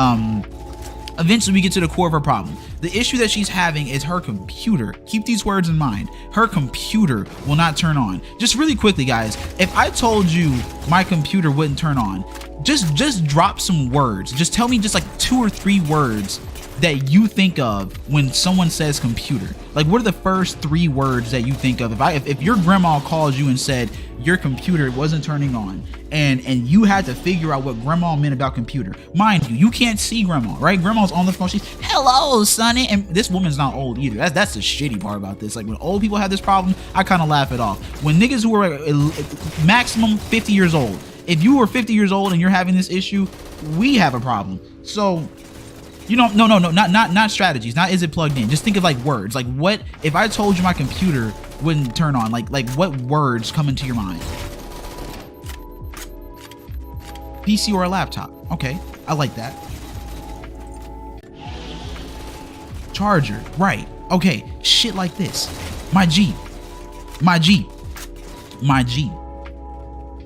eventually we get to the core of her problem. The issue that she's having is her computer. Keep these words in mind. Her computer will not turn on. Just really quickly, guys, if I told you my computer wouldn't turn on, just drop some words. Just tell me just like 2 or 3 words that you think of when someone says computer. Like, what are the first 3 words that you think of? If your grandma calls you and said your computer wasn't turning on, and you had to figure out what grandma meant about computer. Mind you can't see grandma, right? Grandma's on the phone, she's, hello, sonny. And this woman's not old either. That's the shitty part about this. Like, when old people have this problem, I kind of laugh it off. When niggas who are maximum 50 years old, if you were 50 years old and you're having this issue, we have a problem. So, you know, no, not strategies, not is it plugged in. Just think of like words. Like, what if I told you my computer wouldn't turn on? Like what words come into your mind? PC or a laptop. Okay, I like that. Charger, right? Okay, shit like this. My G.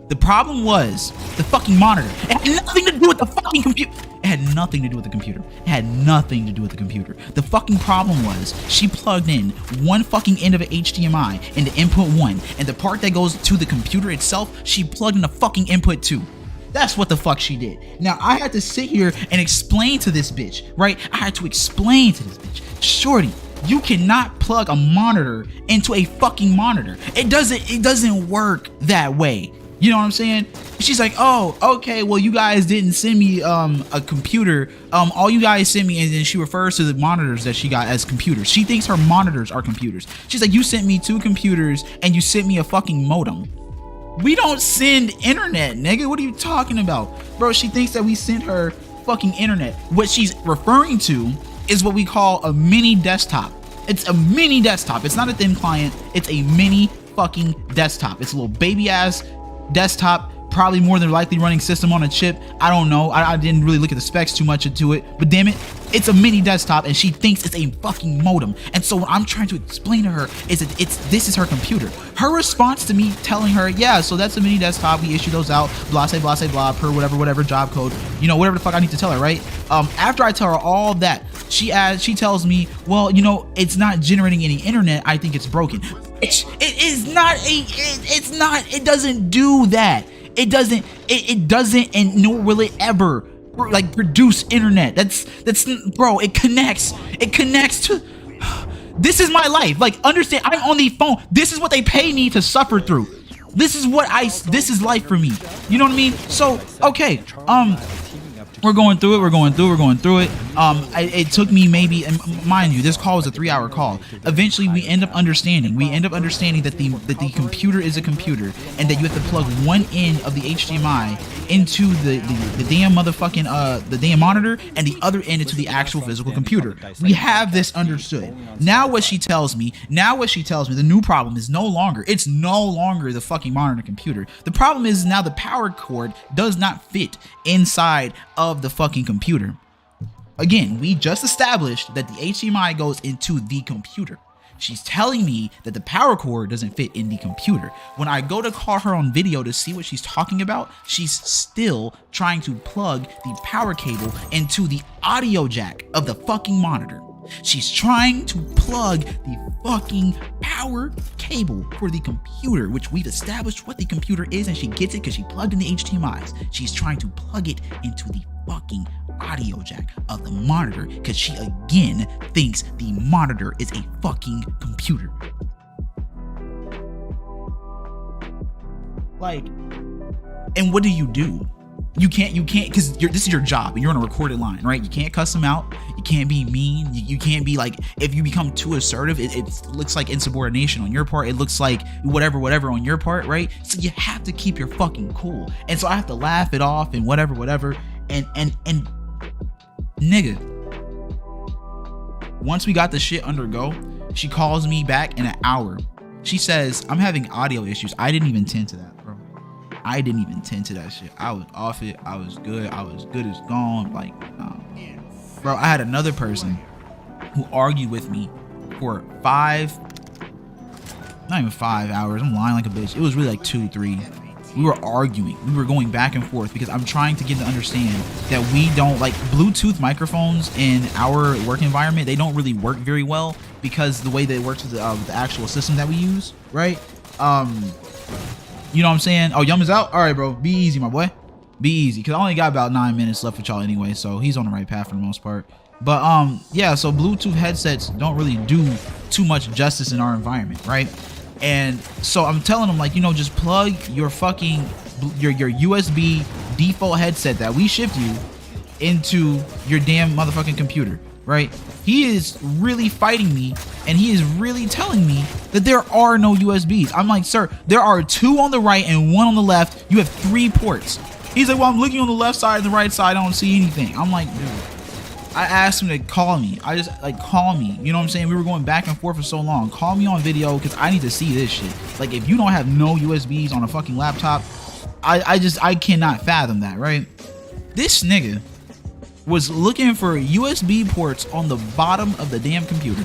The problem was the fucking monitor. It had nothing to do with the fucking computer. It had nothing to do with the computer. It had nothing to do with the computer. The fucking problem was she plugged in one fucking end of an HDMI into input 1, and the part that goes to the computer itself, she plugged in a fucking input 2. That's what the fuck she did. Now, I had to sit here and explain to this bitch, right? I had to explain to this bitch, shorty, you cannot plug a monitor into a fucking monitor. It doesn't work that way. You know what I'm saying? She's like, oh, okay, well, you guys didn't send me a computer. All you guys sent me, and then she refers to the monitors that she got as computers. She thinks her monitors are computers. She's like, you sent me 2 computers and you sent me a fucking modem. We don't send internet, nigga. What are you talking about? Bro, she thinks that we sent her fucking internet. What she's referring to is what we call a mini desktop. It's a mini desktop. It's not a thin client. It's a mini fucking desktop. It's a little baby ass desktop, probably more than likely running system on a chip. I don't know. I didn't really look at the specs too much into it, but damn it, it's a mini desktop, and she thinks it's a fucking modem. And so what I'm trying to explain to her is that this is her computer. Her response to me telling her, yeah, so that's a mini desktop, we issue those out, blah, say blah, say blah, per whatever job code, you know, whatever the fuck I need to tell her, right? After I tell her all that, she tells me, well, you know, it's not generating any internet, I think it's broken. It doesn't do that. It doesn't, and nor will it ever like produce internet. That's bro, it connects to, this is my life. Like, understand, I'm on the phone. This is what they pay me to suffer through. This is life for me. You know what I mean? So, okay, we're going through it. It took me maybe, and mind you, this call was a 3-hour call. Eventually, we end up understanding that the computer is a computer, and that you have to plug one end of the HDMI into the damn motherfucking the damn monitor, and the other end into the actual physical computer. We have this understood. Now what she tells me, the new problem is no longer the fucking monitor computer. The problem is now the power cord does not fit inside of the fucking computer. Again, we just established that the HDMI goes into the computer. She's telling me that the power cord doesn't fit in the computer. When I go to call her on video to see what she's talking about, she's still trying to plug the power cable into the audio jack of the fucking monitor. She's trying to plug the fucking power cable for the computer, which we've established what the computer is, and she gets it because she plugged in the HDMIs. She's trying to plug it into the fucking audio jack of the monitor because she again thinks the monitor is a fucking computer. Like, and what do? You can't, because this is your job and you're on a recorded line, right? You can't cuss them out. You can't be mean. You can't be like, if you become too assertive, it looks like insubordination on your part. It looks like whatever on your part, right? So you have to keep your fucking cool. And so I have to laugh it off and whatever. And nigga, once we got the shit under go, she calls me back in an hour. She says, I'm having audio issues. I didn't even tend to that, bro. I didn't even tend to that shit. I was off it. I was good as gone. Like, bro, I had another person who argued with me for not even 5 hours. I'm lying like a bitch. It was really like 2, 3. We were arguing. We were going back and forth because I'm trying to get to understand that we don't like Bluetooth microphones in our work environment. They don't really work very well because the way that it works with the actual system that we use, right? You know what I'm saying? Oh, Yum is out. All right, bro. Be easy, my boy. Be easy, because I only got about 9 minutes left with y'all anyway, so he's on the right path for the most part. But yeah, so Bluetooth headsets don't really do too much justice in our environment, right? And so I'm telling him, like, you know, just plug your fucking your USB default headset that we shipped you into your damn motherfucking computer, right? He is really fighting me, and he is really telling me that there are no USBs. I'm like, sir, there are 2 on the right and 1 on the left. You have 3 ports. He's like, well, I'm looking on the left side and the right side. I don't see anything. I'm like, dude. I asked him to call me. I just like, call me. You know what I'm saying? We were going back and forth for so long. Call me on video because I need to see this shit. Like, if you don't have no USBs on a fucking laptop, I cannot fathom that, right? This nigga was looking for USB ports on the bottom of the damn computer.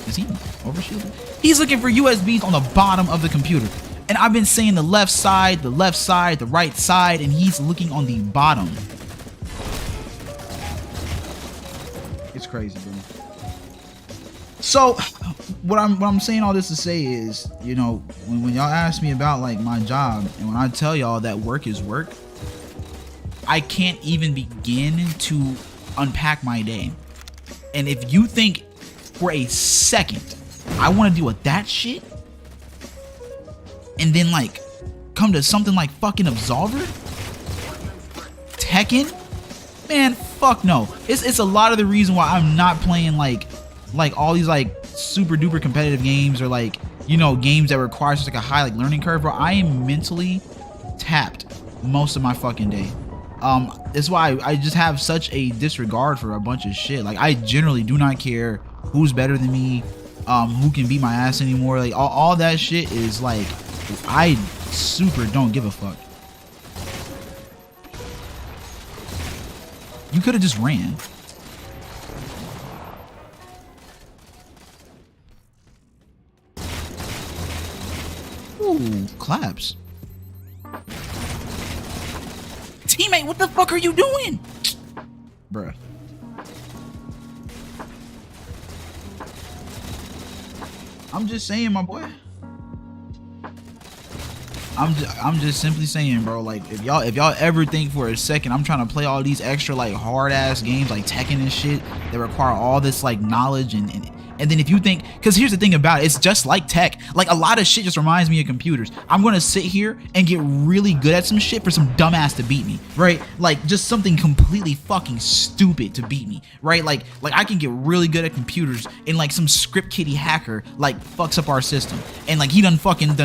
Is he overshielded? He's looking for USBs on the bottom of the computer. And I've been saying the left side, the right side, and he's looking on the bottom. It's crazy, bro. So what I'm saying all this to say is, you know, when y'all ask me about like my job, and when I tell y'all that work is work, I can't even begin to unpack my day. And if you think for a second I want to deal with that shit and then like come to something like fucking Absolver, Tekken, man, fuck no. It's a lot of the reason why I'm not playing like all these like super duper competitive games, or like, you know, games that require such like a high like learning curve, bro. I am mentally tapped most of my fucking day. That's why I just have such a disregard for a bunch of shit. Like, I generally do not care who's better than me, who can beat my ass anymore. Like, all that shit is like, I super don't give a fuck. You could have just ran. Ooh, claps. Teammate, what the fuck are you doing? Bruh. I'm just saying, my boy. I'm just simply saying, bro, like, if y'all ever think for a second I'm trying to play all these extra like hard ass games like Tekken and shit that require all this like knowledge and then if you think, because here's the thing about it, it's just like tech. Like, a lot of shit just reminds me of computers. I'm gonna sit here and get really good at some shit for some dumbass to beat me, right? Like, just something completely fucking stupid to beat me, right? Like I can get really good at computers, and like some script kiddie hacker like fucks up our system, and like he done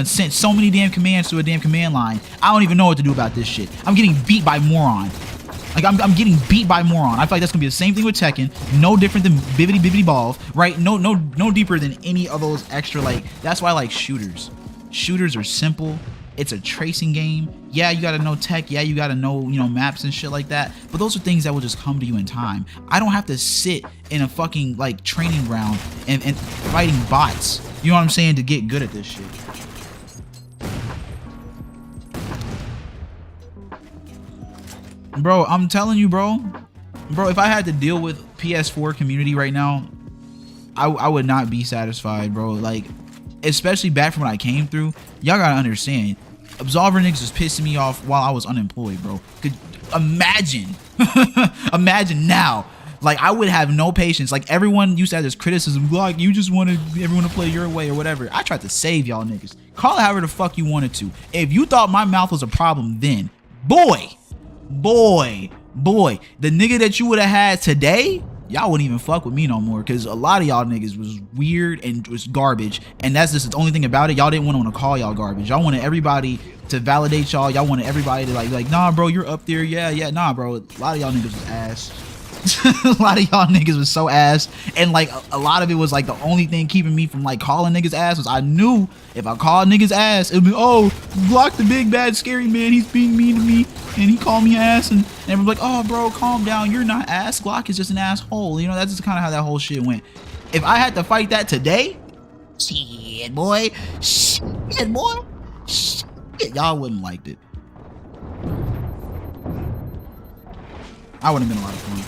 sent so many damn commands to a damn command line. I don't even know what to do about this shit. I'm getting beat by moron. Like, I'm getting beat by moron. I feel like that's gonna be the same thing with Tekken. No different than Bibbidi Bibbidi Ball, right? No deeper than any of those extra, like, that's why I like shooters. Shooters are simple. It's a tracing game. Yeah, you gotta know tech. Yeah, you gotta know, you know, maps and shit like that. But those are things that will just come to you in time. I don't have to sit in a fucking like training ground and fighting bots. You know what I'm saying? To get good at this shit. Bro, I'm telling you, bro, if I had to deal with PS4 community right now, I would not be satisfied, bro. Like, especially back from what I came through, y'all gotta understand, Absolver niggas was pissing me off while I was unemployed, bro. Could imagine, imagine now. Like, I would have no patience. Like, everyone used to have this criticism, like, you just wanted everyone to play your way or whatever. I tried to save y'all niggas. Call it however the fuck you wanted to. If you thought my mouth was a problem then, boy, the nigga that you would have had today, y'all wouldn't even fuck with me no more, because a lot of y'all niggas was weird and was garbage, and that's just the only thing about it. Y'all didn't want to call y'all garbage. Y'all wanted everybody to validate y'all. Y'all wanted everybody to like nah, bro, you're up there. Yeah, nah, bro, a lot of y'all niggas was ass. A lot of y'all niggas was so ass, and like a lot of it was like the only thing keeping me from like calling niggas ass was I knew if I called niggas ass, it'd be, oh, Glock the big bad scary man, he's being mean to me and he called me ass, and everyone's like, oh bro, calm down, you're not ass, Glock is just an asshole. You know, that's just kind of how that whole shit went. If I had to fight that today, shit boy, Y'all wouldn't have liked it. I would have been a lot of fun.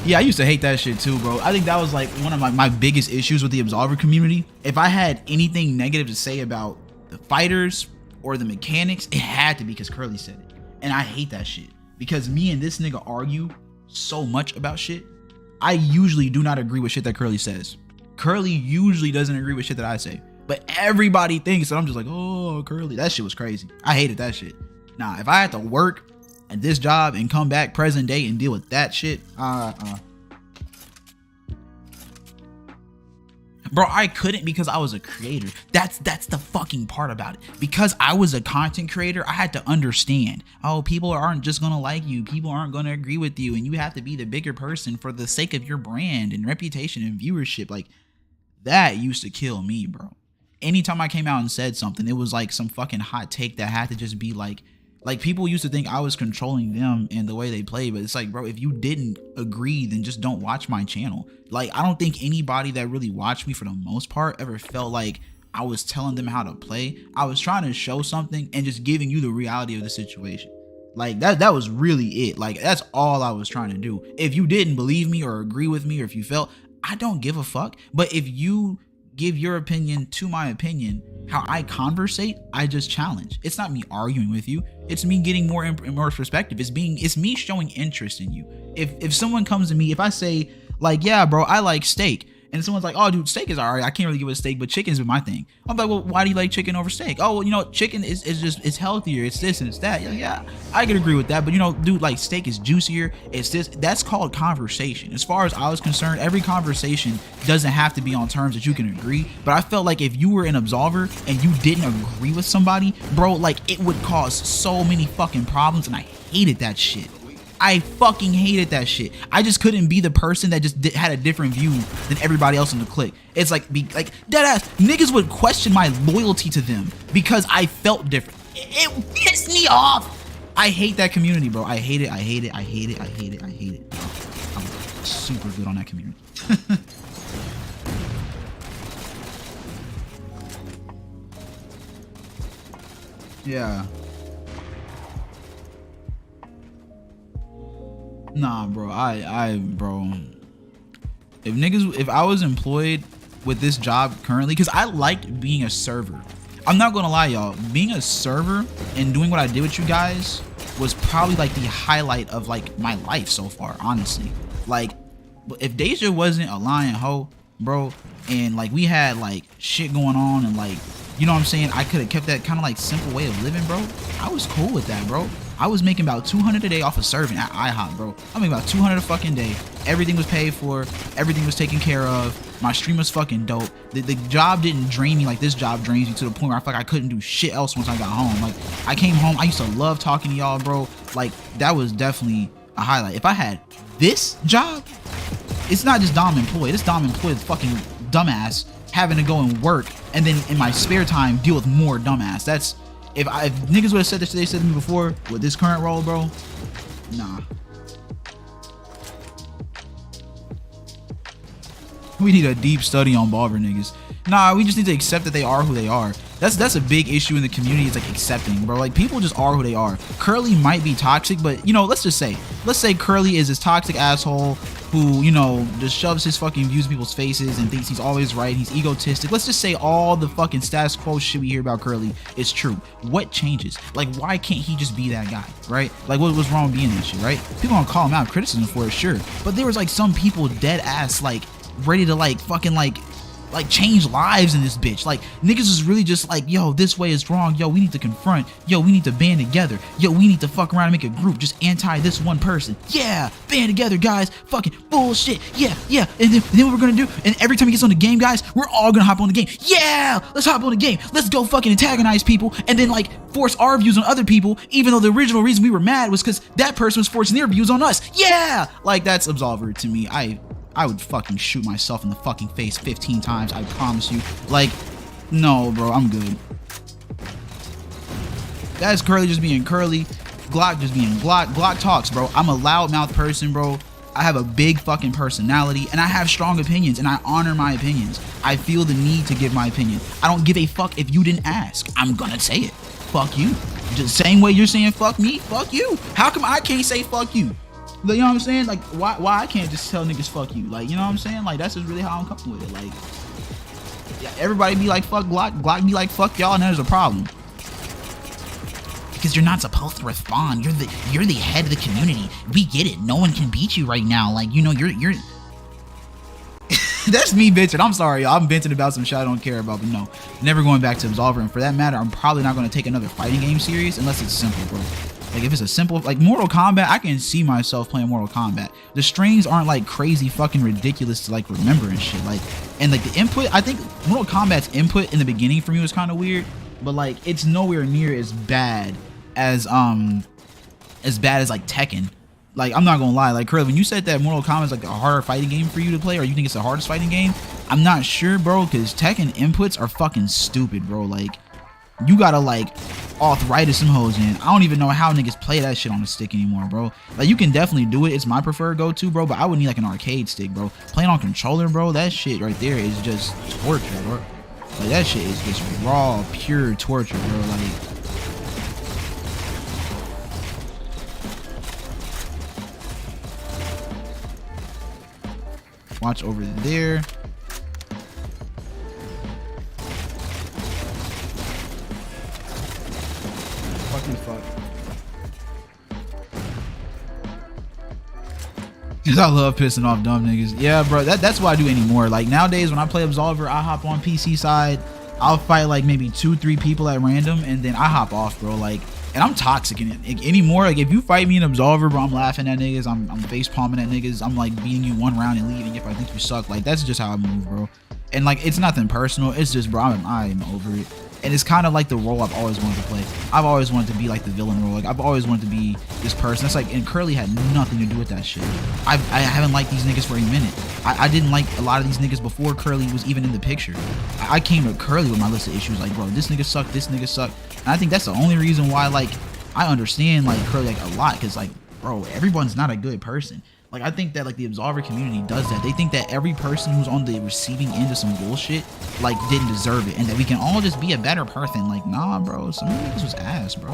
Yeah, I used to hate that shit too, bro. I think that was like one of my biggest issues with the Absolver community. If I had anything negative to say about the fighters or the mechanics, it had to be because Curly said it. And I hate that shit. Because me and this nigga argue so much about shit. I usually do not agree with shit that Curly says. Curly usually doesn't agree with shit that I say. But everybody thinks that I'm just like, oh, Curly. That shit was crazy. I hated that shit. Nah, if I had to work at this job and come back present day and deal with that shit, bro, I couldn't because I was a creator. That's the fucking part about it. Because I was a content creator, I had to understand, oh, people aren't just gonna like you, people aren't gonna agree with you, and you have to be the bigger person for the sake of your brand and reputation and viewership. Like, that used to kill me, bro. Anytime I came out and said something, it was like some fucking hot take that had to just be like people used to think I was controlling them and the way they play, but it's like, bro, if you didn't agree, then just don't watch my channel. Like, I don't think anybody that really watched me for the most part ever felt like I was telling them how to play. I was trying to show something and just giving you the reality of the situation. Like, that was really it. Like, that's all I was trying to do. If you didn't believe me or agree with me, or if you felt, I don't give a fuck. But if you give your opinion to my opinion, how I conversate, I just challenge. It's not me arguing with you. It's me getting more perspective. It's me showing interest in you. If someone comes to me, if I say like, yeah, bro, I like steak, and someone's like, oh, dude, steak is alright. I can't really give it a steak, but chicken's been my thing. I'm like, well, why do you like chicken over steak? Oh, well, you know, chicken is just, it's healthier. It's this and it's that. Yeah, I could agree with that. But, you know, dude, like, steak is juicier. It's this. That's called conversation. As far as I was concerned, every conversation doesn't have to be on terms that you can agree. But I felt like if you were an Absolver and you didn't agree with somebody, bro, like, it would cause so many fucking problems. And I hated that shit. I fucking hated that shit. I just couldn't be the person that just had a different view than everybody else in the clique. It's like, deadass, niggas would question my loyalty to them because I felt different. It pissed me off. I hate that community, bro. I hate it. I hate it. I hate it. I hate it. I hate it. I'm super good on that community. Yeah. Nah, bro. Bro. If I was employed with this job currently, because I liked being a server. I'm not gonna lie, y'all. Being a server and doing what I did with you guys was probably like the highlight of like my life so far, honestly. Like, if Deja wasn't a lying hoe, bro, and like we had like shit going on and like, you know what I'm saying, I could have kept that kind of like simple way of living, bro. I was cool with that, bro. I was making about 200 a day off of serving at IHOP, bro. I'm making about 200 a fucking day. Everything was paid for. Everything was taken care of. My stream was fucking dope. The job didn't drain me like this job drains me to the point where I felt like I couldn't do shit else once I got home. Like, I came home, I used to love talking to y'all, bro. Like, that was definitely a highlight. If I had this job, it's not just Dom employed. It's Dom employed fucking dumbass having to go and work and then in my spare time deal with more dumbass. That's... If niggas would have said this, they said to me before with this current role, bro, nah. We need a deep study on Balver niggas. Nah, we just need to accept that they are who they are. That's a big issue in the community. It's like accepting, bro. Like, people just are who they are. Curly might be toxic, but you know, let's say Curly is this toxic asshole who, you know, just shoves his fucking views in people's faces and thinks he's always right. He's egotistic. Let's just say all the fucking status quo shit we hear about Curly is true. What changes? Like, why can't he just be that guy, right? Like, what's wrong with being that shit, right? People gonna call him out, criticism for it, sure. But there was like some people dead ass like ready to like fucking like change lives in this bitch. Like, niggas is really just like, yo, this way is wrong. Yo, we need to confront. Yo, we need to band together. Yo, we need to fuck around and make a group just anti this one person. Yeah, band together, guys. Fucking bullshit. Yeah. And then what we're gonna do, and every time he gets on the game, guys, we're all gonna hop on the game. Yeah, let's hop on the game. Let's go fucking antagonize people and then like force our views on other people, even though the original reason we were mad was because that person was forcing their views on us. Yeah, like, that's Absolver to me. I would fucking shoot myself in the fucking face 15 times, I promise you. Like, no, bro, I'm good. That's Curly just being Curly. Glock just being Glock. Glock talks, bro. I'm a loudmouth person, bro. I have a big fucking personality, and I have strong opinions, and I honor my opinions. I feel the need to give my opinion. I don't give a fuck if you didn't ask. I'm gonna say it. Fuck you. Just same way you're saying fuck me, fuck you. How come I can't say fuck you? You know what I'm saying? Like, why I can't just tell niggas fuck you? Like, you know what I'm saying? Like, that's just really how I'm coming with it. Like, yeah, everybody be like fuck Glock, Glock be like fuck y'all, and there's a problem. Because you're not supposed to respond. You're the head of the community. We get it. No one can beat you right now. Like, you know, you're that's me bitching. I'm sorry, y'all. I'm venting about some shit I don't care about, but no, never going back to Absolver. And for that matter, I'm probably not going to take another fighting game series unless it's simple, bro. Like, if it's a simple, like Mortal Kombat, I can see myself playing Mortal Kombat. The strings aren't like crazy fucking ridiculous to like remember and shit. Like, and like the input, I think Mortal Kombat's input in the beginning for me was kind of weird, but like it's nowhere near as bad as like Tekken. Like, I'm not gonna lie, like Curly, when you said that Mortal Kombat is like a harder fighting game for you to play, or you think it's the hardest fighting game, I'm not sure, bro, because Tekken inputs are fucking stupid, bro. Like, you gotta like arthritis some hoes in. I don't even know how niggas play that shit on a stick anymore, bro. Like, you can definitely do it. It's my preferred go-to, bro, but I would need like an arcade stick, bro. Playing on controller, bro, that shit right there is just torture, bro. Like, that shit is just raw, pure torture, bro. Like, watch over there. Fucking fuck. Cause I love pissing off dumb niggas. Yeah, bro, that's what I do anymore. Like, nowadays when I play Absolver, I hop on PC side, I'll fight like maybe 2-3 people at random, and then I hop off, bro. Like, and I'm toxic in it anymore. Like, if you fight me in Absolver, bro, I'm laughing at niggas, I'm face palming at niggas, I'm like beating you one round and leaving if I think you suck. Like, that's just how I move, bro. And like, it's nothing personal, it's just, bro, I'm over it. And it's kind of like the role I've always wanted to play. I've always wanted to be like the villain role. Like, I've always wanted to be this person. That's like, and Curly had nothing to do with that shit. I haven't liked these niggas for a minute. I didn't like a lot of these niggas before Curly was even in the picture. I came to Curly with my list of issues. Like, bro, this nigga suck, this nigga suck. And I think that's the only reason why, like, I understand like Curly like a lot. Cause like, bro, everyone's not a good person. Like, I think that like the Absolver community does that. They think that every person who's on the receiving end of some bullshit like didn't deserve it, and that we can all just be a better person. Like, nah, bro, some of this was ass, bro.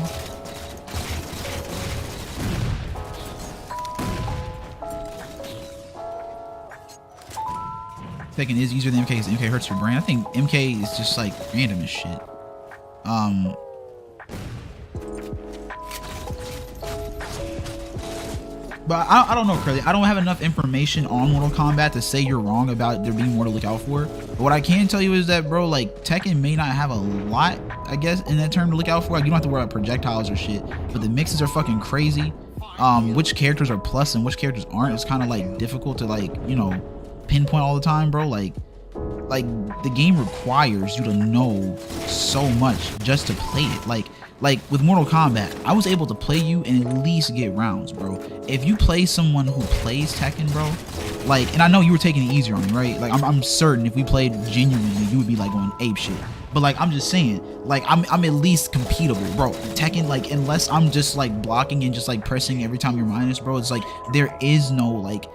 Tekken is easier than MK because MK hurts your brain. I think MK is just like random as shit. But I don't know, Curly. I don't have enough information on Mortal Kombat to say you're wrong about there being more to look out for. But what I can tell you is that, bro, like, Tekken may not have a lot, I guess, in that term to look out for. Like, you don't have to worry about projectiles or shit. But the mixes are fucking crazy. Which characters are plus and which characters aren't is kind of, like, difficult to, like, you know, pinpoint all the time, bro. Like the game requires you to know so much just to play it. Like with Mortal Kombat, I was able to play you and at least get rounds, bro. If you play someone who plays Tekken, bro, like, and I know you were taking it easier on me, right? Like, I'm certain if we played genuinely, you would be like going ape shit. But like, I'm just saying, like, I'm at least competable, bro. Tekken, like, unless I'm just like blocking and just like pressing every time you're minus, bro, it's like there is no like,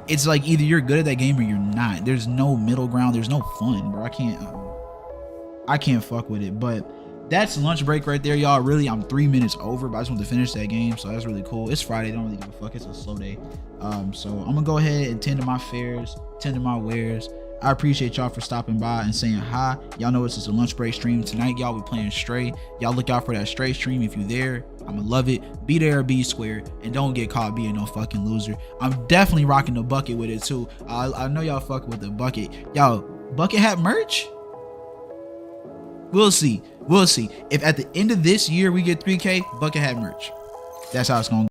it's like either you're good at that game or you're not. There's no middle ground. There's no fun, bro. I can't fuck with it. But that's lunch break right there, y'all. Really, I'm 3 minutes over, but I just want to finish that game, so that's really cool. It's Friday, don't really give a fuck. It's a slow day. So I'm gonna go ahead and tend to my fares, tend to my wares. I appreciate y'all for stopping by and saying hi. Y'all know it's just a lunch break stream tonight. Y'all be playing Stray. Y'all look out for that Stray stream if you're there. I'ma love it. Be there or be square, and don't get caught being no fucking loser. I'm definitely rocking the bucket with it too. I know y'all fuck with the bucket. Y'all, bucket hat merch? We'll see. We'll see. If at the end of this year we get 3K, bucket hat merch. That's how it's gonna go.